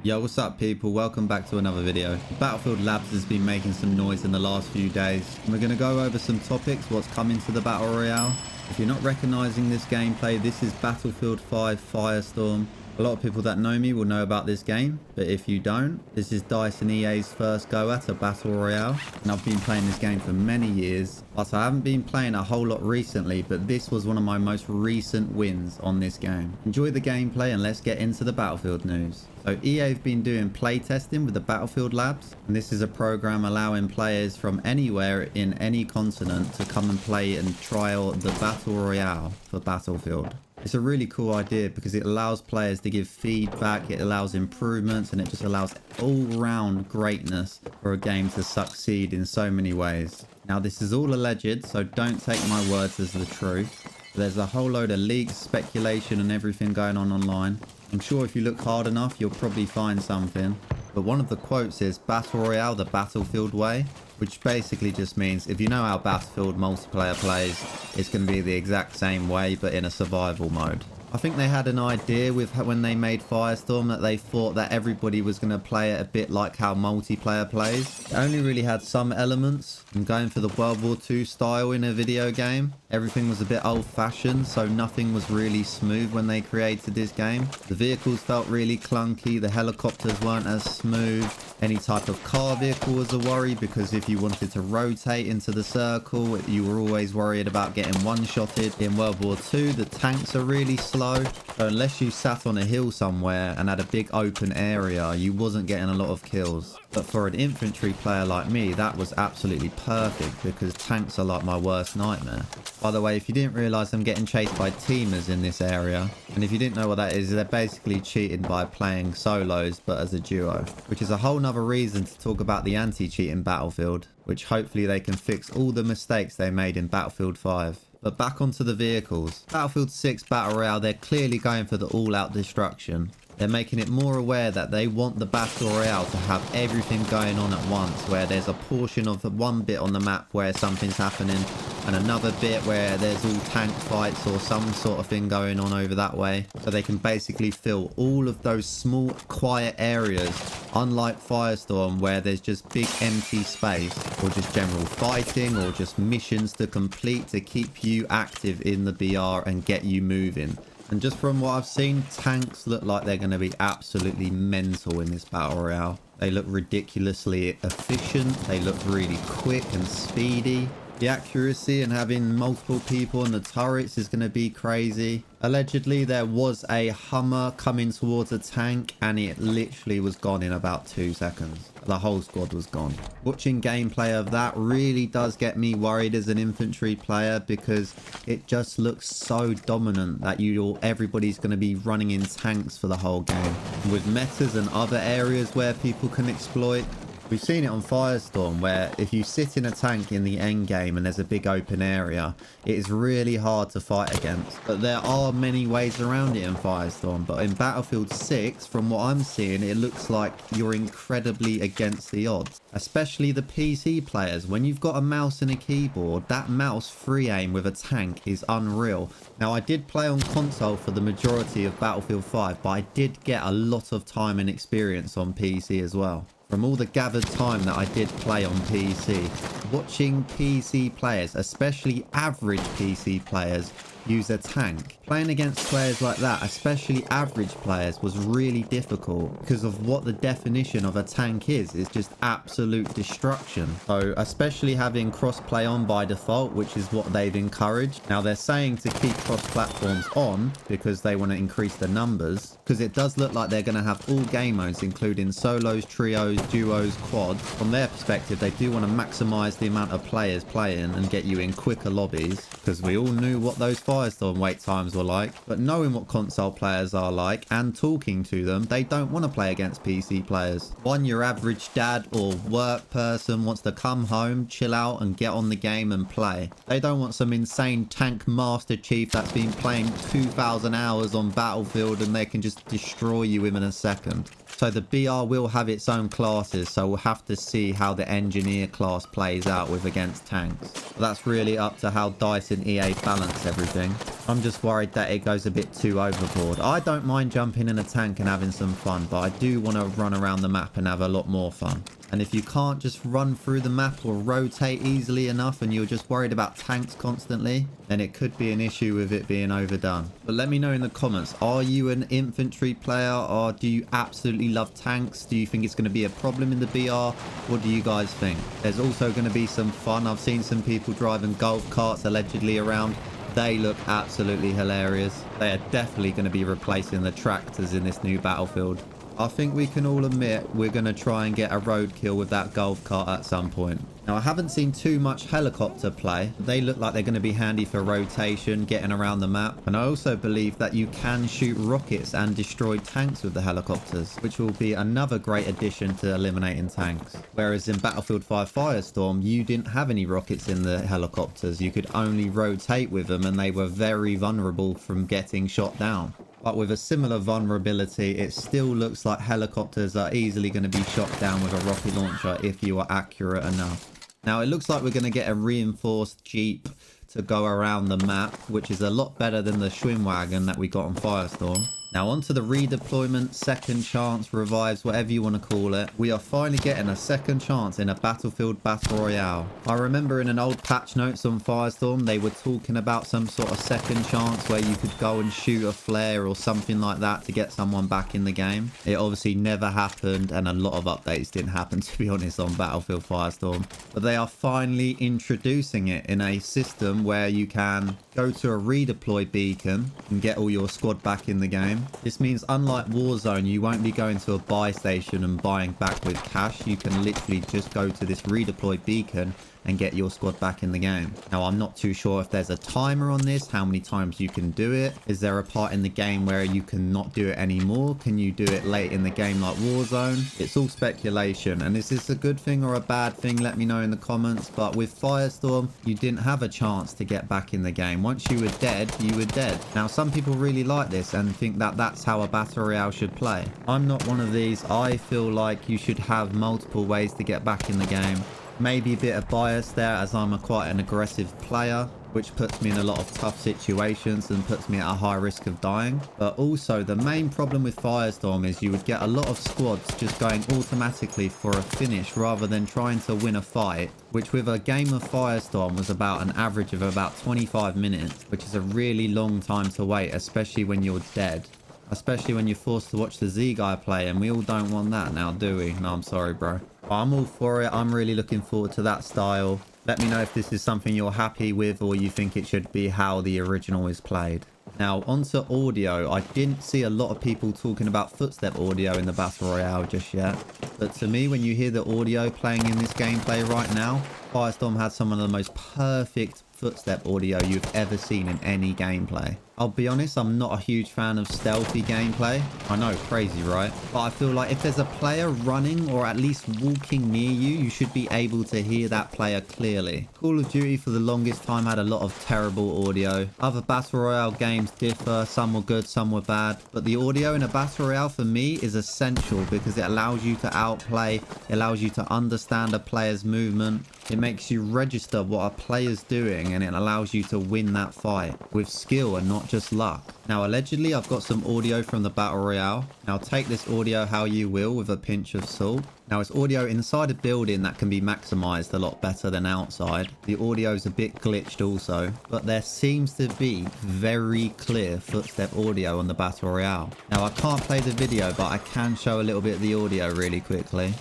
Yo, what's up people? Welcome back to another video. Battlefield Labs has been making some noise in the last few days. And we're going to go over some topics, what's coming to the Battle Royale. If you're not recognizing this gameplay, this is Battlefield 5 Firestorm. A lot of people that know me will know about this game, but if you don't, this is DICE and EA's first go at a Battle Royale. And I've been playing this game for many years, but I haven't been playing a whole lot recently, but this was one of my most recent wins on this game. Enjoy the gameplay and let's get into the Battlefield news. So EA have been doing playtesting with the Battlefield Labs, and this is a program allowing players from anywhere in any continent to come and play and trial the Battle Royale for Battlefield. It's a really cool idea because it allows players to give feedback, it allows improvements, and it just allows all-round greatness for a game to succeed in so many ways. Now this is all alleged, so don't take my words as the truth. There's a whole load of leaks, speculation and everything going on online. I'm sure if you look hard enough, you'll probably find something. But one of the quotes is Battle Royale the Battlefield way, which basically just means if you know how Battlefield multiplayer plays, it's going to be the exact same way, but in a survival mode. I think they had an idea with when they made Firestorm that they thought that everybody was going to play it a bit like how multiplayer plays. It only really had some elements. I'm going for the World War II style in a video game. Everything was a bit old-fashioned, so nothing was really smooth when they created this game. The vehicles felt really clunky, the helicopters weren't as smooth. Any type of car vehicle was a worry because if you wanted to rotate into the circle, you were always worried about getting one-shotted. In World War II, the tanks are really slow, so unless you sat on a hill somewhere and had a big open area, you wasn't getting a lot of kills. But for an infantry player like me, that was absolutely perfect because tanks are like my worst nightmare. By the way, if you didn't realise, I'm getting chased by teamers in this area. And if you didn't know what that is, they're basically cheating by playing solos but as a duo. Which is a whole nother reason to talk about the anti-cheating Battlefield, which hopefully they can fix all the mistakes they made in Battlefield 5. But back onto the vehicles. Battlefield 6 Battle Royale, they're clearly going for the all-out destruction. They're making it more aware that they want the Battle Royale to have everything going on at once, where there's a portion of the one bit on the map where something's happening and another bit where there's all tank fights or some sort of thing going on over that way. So they can basically fill all of those small quiet areas, unlike Firestorm where there's just big empty space or just general fighting or just missions to complete to keep you active in the BR and get you moving. And just from what I've seen, tanks look like they're going to be absolutely mental in this Battle Royale. They look ridiculously efficient. They look really quick and speedy. The accuracy and having multiple people on the turrets is going to be crazy. Allegedly, there was a Hummer coming towards a tank and it literally was gone in about 2 seconds. The whole squad was gone. Watching gameplay of that really does get me worried as an infantry player because it just looks so dominant that everybody's going to be running in tanks for the whole game. With metas and other areas where people can exploit, we've seen it on Firestorm where if you sit in a tank in the end game and there's a big open area, it is really hard to fight against. But there are many ways around it in Firestorm. But in Battlefield 6, from what I'm seeing, it looks like you're incredibly against the odds. Especially the PC players. When you've got a mouse and a keyboard, that mouse free aim with a tank is unreal. Now, I did play on console for the majority of Battlefield 5, but I did get a lot of time and experience on PC as well. From all the gathered time that I did play on PC, watching PC players, especially average PC players, use a tank. Playing against players like that, especially average players, was really difficult because of what the definition of a tank is just absolute destruction. So especially having cross-play on by default, which is what they've encouraged. Now they're saying to keep cross-platforms on because they want to increase the numbers, because it does look like they're going to have all game modes, including solos, trios, duos, quads. From their perspective, they do want to maximize the amount of players playing and get you in quicker lobbies, because we all knew what those Firestorm wait times were like. But knowing what console players are like and talking to them, they don't want to play against PC players. One, your average dad or work person wants to come home, chill out and get on the game and play. They don't want some insane tank master chief that's been playing 2,000 hours on Battlefield and they can just destroy you within a second. So the BR will have its own classes, so we'll have to see how the engineer class plays out with against tanks. But that's really up to how DICE and EA balance everything. I'm just worried that it goes a bit too overboard. I don't mind jumping in a tank and having some fun, but I do want to run around the map and have a lot more fun. And if you can't just run through the map or rotate easily enough and you're just worried about tanks constantly, then it could be an issue with it being overdone. But let me know in the comments, are you an infantry player or do you absolutely love tanks? Do you think it's going to be a problem in the BR? What do you guys think? There's also going to be some fun. I've seen some people driving golf carts allegedly around. They look absolutely hilarious. They are definitely going to be replacing the tractors in this new battlefield. I think we can all admit we're going to try and get a roadkill with that golf cart at some point. Now, I haven't seen too much helicopter play. They look like they're going to be handy for rotation, getting around the map. And I also believe that you can shoot rockets and destroy tanks with the helicopters, which will be another great addition to eliminating tanks. Whereas in Battlefield 5 Firestorm, you didn't have any rockets in the helicopters. You could only rotate with them and they were very vulnerable from getting shot down. But with a similar vulnerability, it still looks like helicopters are easily going to be shot down with a rocket launcher if you are accurate enough. Now, it looks like we're going to get a reinforced Jeep to go around the map, which is a lot better than the Schwimmwagen that we got on Firestorm. Now, onto the redeployment, second chance, revives, whatever you want to call it. We are finally getting a second chance in a Battlefield Battle Royale. I remember in an old patch notes on Firestorm, they were talking about some sort of second chance where you could go and shoot a flare or something like that to get someone back in the game. It obviously never happened, and a lot of updates didn't happen, to be honest, on Battlefield Firestorm. But they are finally introducing it in a system where you can go to a redeploy beacon and get all your squad back in the game. This means unlike Warzone, you won't be going to a buy station and buying back with cash. You can literally just go to this redeploy beacon and get your squad back in the game. Now, I'm not too sure if there's a timer on this, how many times you can do it. Is there a part in the game where you cannot do it anymore? Can you do it late in the game like Warzone? It's all speculation. And is this a good thing or a bad thing? Let me know in the comments. But with Firestorm, you didn't have a chance to get back in the game. Once you were dead, you were dead. Now, some people really like this and think that that's how a Battle Royale should play. I'm not one of these. I feel like you should have multiple ways to get back in the game. Maybe a bit of bias there as I'm quite an aggressive player, which puts me in a lot of tough situations and puts me at a high risk of dying. But also the main problem with Firestorm is you would get a lot of squads just going automatically for a finish rather than trying to win a fight, which with a game of Firestorm was about an average of about 25 minutes, which is a really long time to wait, especially when you're dead. Especially when you're forced to watch the Z guy play, and we all don't want that now, do we? No, I'm sorry, bro. I'm all for it. I'm really looking forward to that style. Let me know if this is something you're happy with or you think it should be how the original is played. Now, onto audio. I didn't see a lot of people talking about Footstep audio in the Battle Royale just yet. But to me, when you hear the audio playing in this gameplay right now, Firestorm had some of the most perfect Footstep audio you've ever seen in any gameplay. I'll be honest, I'm not a huge fan of stealthy gameplay. I know, crazy, right? But I feel like if there's a player running or at least walking near you, you should be able to hear that player clearly. Call of Duty for the longest time had a lot of terrible audio. Other Battle Royale games differ. Some were good, some were bad. But the audio in a Battle Royale for me is essential because it allows you to outplay. It allows you to understand a player's movement. It makes you register what a player's doing, and it allows you to win that fight with skill and not just luck. Now, allegedly, I've got some audio from the Battle Royale. Now, take this audio how you will with a pinch of salt. Now, it's audio inside a building that can be maximized a lot better than outside. The audio is a bit glitched also, but there seems to be very clear Footstep audio on the Battle Royale. Now, I can't play the video, but I can show a little bit of the audio really quickly.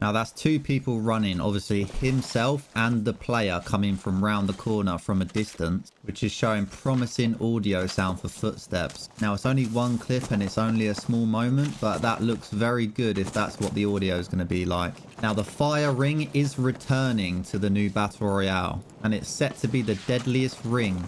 Now that's two people running, obviously himself and the player coming from round the corner from a distance, which is showing promising audio sound for footsteps. Now it's only one clip and it's only a small moment, but that looks very good if that's what the audio is going to be like. Now the fire ring is returning to the new Battle Royale, and it's set to be the deadliest ring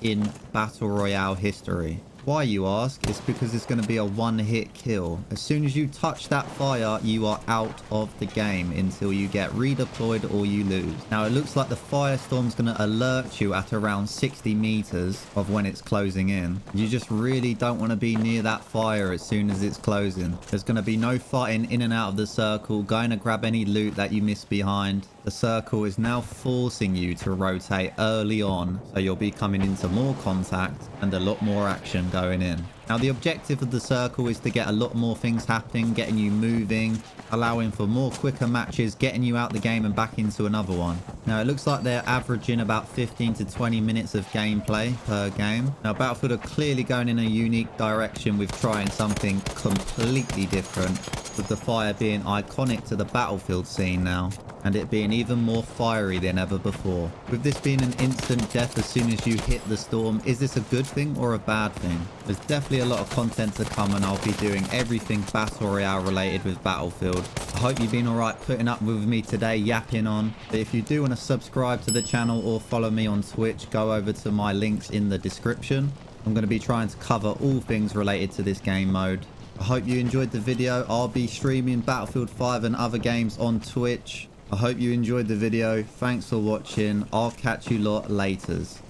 in Battle Royale history. Why, you ask? It's because it's going to be a one-hit kill. As soon as you touch that fire, you are out of the game until you get redeployed or you lose. Now, it looks like the firestorm's going to alert you at around 60 meters of when it's closing in. You just really don't want to be near that fire as soon as it's closing. There's going to be no fighting in and out of the circle, going to grab any loot that you miss behind. The circle is now forcing you to rotate early on, so you'll be coming into more contact and a lot more action going in. Now, the objective of the circle is to get a lot more things happening, getting you moving, allowing for more quicker matches, getting you out the game and back into another one. Now, it looks like they're averaging about 15 to 20 minutes of gameplay per game. Now, Battlefield are clearly going in a unique direction with trying something completely different, with the fire being iconic to the Battlefield scene now, and it being even more fiery than ever before. With this being an instant death as soon as you hit the storm, is this a good thing or a bad thing? There's definitely a lot of content to come, and I'll be doing everything Battle Royale related with Battlefield. I hope you've been alright putting up with me today, yapping on. But if you do want to subscribe to the channel or follow me on Twitch, go over to my links in the description. I'm going to be trying to cover all things related to this game mode. I hope you enjoyed the video. I'll be streaming Battlefield 5 and other games on Twitch. I hope you enjoyed the video. Thanks for watching. I'll catch you lot laters.